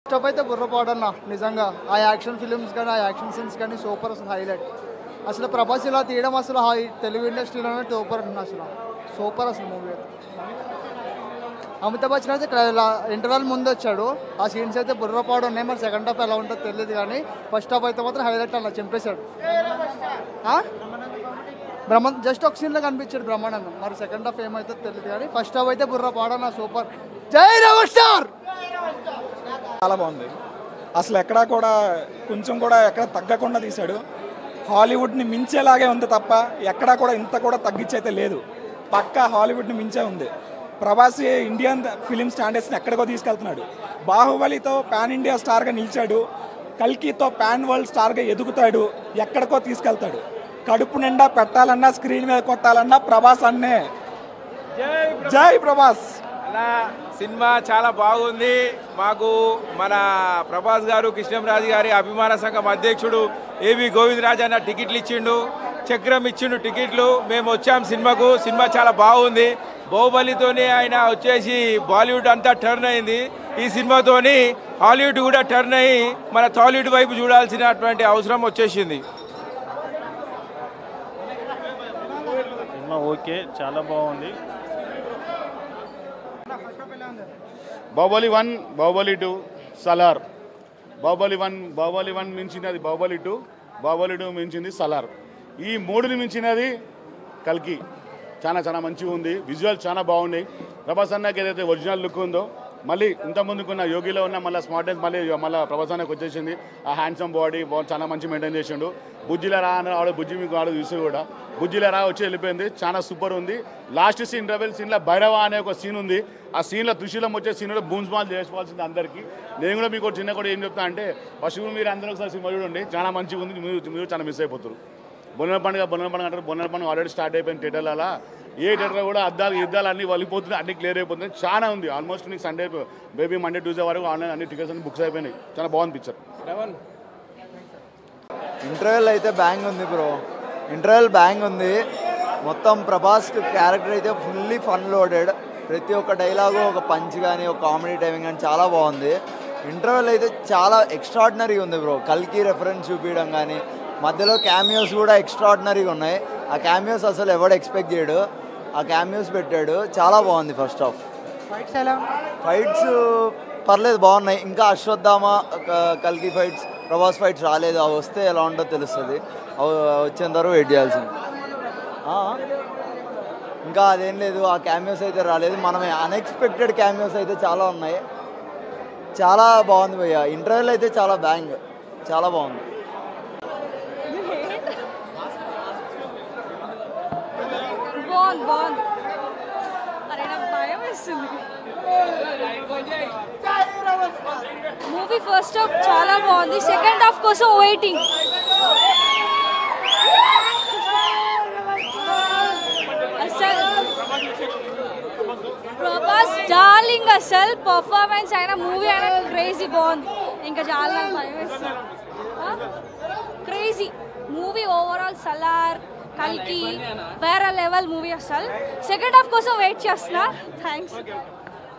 step అయితే బుర్రపాడన్న నిజంగా ఆ యాక్షన్ ఫిలిమ్స్ కానీ ఆ యాక్షన్ సీన్స్ కానీ సూపర్ అసలు హైలైట్ అసలు ప్రభాస్ ఇలా తీయడం అసలు తెలుగు ఇండస్ట్రీలోనే సూపర్ ఉంటుంది అసలు సూపర్ అసలు మూవీ అమితాబ్ బచ్చన్ అయితే ఇంటర్వెల్ ముందు వచ్చాడు ఆ సీన్స్ అయితే బుర్రపాడు ఉన్నాయి మరి సెకండ్ హాఫ్ ఎలా ఉంటుందో తెలియదు కానీ ఫస్ట్ హాఫ్ అయితే మాత్రం హైలైట్ అలా చింపేశాడు జస్ట్ ఒక సీన్లో కనిపించాడు బ్రహ్మానందం మరి సెకండ్ హాఫ్ ఏమైతే తెలియదు కానీ ఫస్ట్ హాఫ్ అయితే బుర్రపాడన్న సూపర్ జై రెబల్ స్టార్ చాలా బాగుంది అసలు ఎక్కడా కూడా కొంచెం కూడా ఎక్కడ తగ్గకుండా తీశాడు హాలీవుడ్ని మించేలాగే ఉంది తప్ప ఎక్కడా కూడా ఇంత కూడా తగ్గించైతే లేదు పక్కా హాలీవుడ్ని మించే ఉంది ప్రభాస్ ఇండియన్ ఫిలిం స్టాండర్డ్స్ని ఎక్కడికో తీసుకెళ్తున్నాడు బాహుబలితో పాన్ ఇండియా స్టార్గా నిలిచాడు కల్కితో పాన్ వరల్డ్ స్టార్గా ఎదుగుతాడు ఎక్కడికో తీసుకెళ్తాడు కడుపు నిండా పెట్టాలన్నా స్క్రీన్ మీద కొట్టాలన్నా ప్రభాస్ అన్నే జై ప్రభాస్ అలా సినిమా చాలా బాగుంది మాకు మన ప్రభాస్ గారు కృష్ణంరాజు గారి అభిమాన సంఘం అధ్యక్షుడు ఏవి గోవిందరాజు అన్న టికెట్లు ఇచ్చిండు చక్రం ఇచ్చిండు టికెట్లు మేము వచ్చాం సినిమాకు సినిమా చాలా బాగుంది బాహుబలితోనే ఆయన వచ్చేసి బాలీవుడ్ అంతా టర్న్ అయింది ఈ సినిమాతోని హాలీవుడ్ కూడా టర్న్ అయ్యి మన టాలీవుడ్ వైపు చూడాల్సినటువంటి అవసరం వచ్చేసింది సినిమా ఓకే చాలా బాగుంది బాహుబలి 1 బాహుబలి 2 సలార్ బాహుబలి 1 మించినది బాహుబలి 2 బాహుబలి 2 మించింది సలార్ ఈ మూడుని మించినది కల్కి చాలా మంచిగా ఉంది విజువల్ చాలా బాగున్నాయి ప్రభాస్ అన్నకి ఏదైతే ఒరిజినల్ లుక్ ఉందో మళ్ళీ ఇంతకుముందుకున్న యోగిలో ఉన్న మళ్ళీ స్మార్ట్నెస్ మళ్ళీ ప్రభాస్ అన్నకి వచ్చేసింది ఆ హ్యాండ్సమ్ బాడీ చాలా మంచి మెయింటైన్ చేసిండు బుజ్జిలరా అని ఆవిడ బుజ్జి మీకు ఆవిడ చూసి కూడా బుజ్జిలరా వచ్చి వెళ్ళిపోయింది చాలా సూపర్ ఉంది లాస్ట్ సీన్ రెబెల్ సీన్లో భైరవ అనే ఒక సీన్ ఉంది ఆ సీన్లో త్రిశూలం వచ్చే సీన్లో బూన్స్ బాల్ చేసుకోవాల్సింది అందరికీ నేను కూడా మీకు చిన్న కూడా ఏం చెప్తా అంటే ఫస్ట్ మీరు అందరూ ఒకసారి సినిమా చూడండి చాలా మంచిగా ఉంది మీరు చాలా మిస్ అయిపోతారు బొన్నెల పండుగ అంటారు బొన్నెల పండుగ ఆల్రెడీ స్టార్ట్ అయిపోయింది థియేటర్లో అలా ఏ థియేటర్లో కూడా యుద్ధాలు అన్నీ వలిపోతున్నాయి అన్ని క్లియర్ అయిపోతుంది చాలా ఉంది ఆల్మోస్ట్ నీకు సండే బేబీ మండే ట్యూస్డే వరకు ఆన్లైన్ అన్ని టికెట్స్ అన్ని బుక్స్ అయిపోయినాయి చాలా బాగుంది పిక్చర్ ఇంటర్వెల్ అయితే బ్యాంగ్ ఉంది బ్రో ఇంటర్వెల్ బ్యాంగ్ ఉంది మొత్తం ప్రభాస్ క్యారెక్టర్ అయితే ఫుల్లీ ఫన్ లోడెడ్ ప్రతి ఒక్క డైలాగు ఒక పంచ్ కానీ ఒక కామెడీ టైమింగ్ కానీ చాలా బాగుంది ఇంటర్వెల్ అయితే చాలా ఎక్స్ట్రాడినరీగా ఉంది బ్రో కల్కి రెఫరెన్స్ చూపించడం కానీ మధ్యలో క్యామియోస్ కూడా ఎక్స్ట్రాడినరీగా ఉన్నాయి ఆ క్యామియోస్ అసలు ఎవడు ఎక్స్పెక్ట్ చేయడు ఆ క్యామియోస్ పెట్టాడు చాలా బాగుంది ఫస్ట్ హాఫ్ ఫైట్స్ పర్లేదు బాగున్నాయి ఇంకా అశ్వత్థామ కల్కి ఫైట్స్ ప్రభాస్ ఫైట్స్ రాలేదు అవి వస్తే ఎలా ఉంటుందో తెలుస్తుంది అవి వచ్చేంత వరకు వెయిట్ చేయాల్సింది ఇంకా అదేం లేదు ఆ క్యామియోస్ అయితే రాలేదు మనమే అన్ఎక్స్పెక్టెడ్ క్యామియోస్ అయితే చాలా ఉన్నాయి చాలా బాగుంది భయ్య ఇంటర్వెల్ అయితే చాలా బ్యాంగ్ చాలా బాగుంది బాగుంది అరే నాకు భయం వేస్తుంది మూవీ ఫస్ట్ హాఫ్ చాలా బాగుంది సెకండ్ హాఫ్ కోసం వెయిటింగ్ అసలు ప్రభాస్ డార్లింగ్ అసలు పర్ఫార్మెన్స్ అయినా మూవీ అయినా క్రేజీ బాగుంది ఇంకా చాలా నాకు భయం వేస్తుంది క్రేజీ మూవీ ఓవరాల్ సలార్ కల్కి వేరే లెవెల్ మూవీ అసలు సెకండ్ హాఫ్ కోసం వెయిట్ చేస్తున్నా థ్యాంక్స్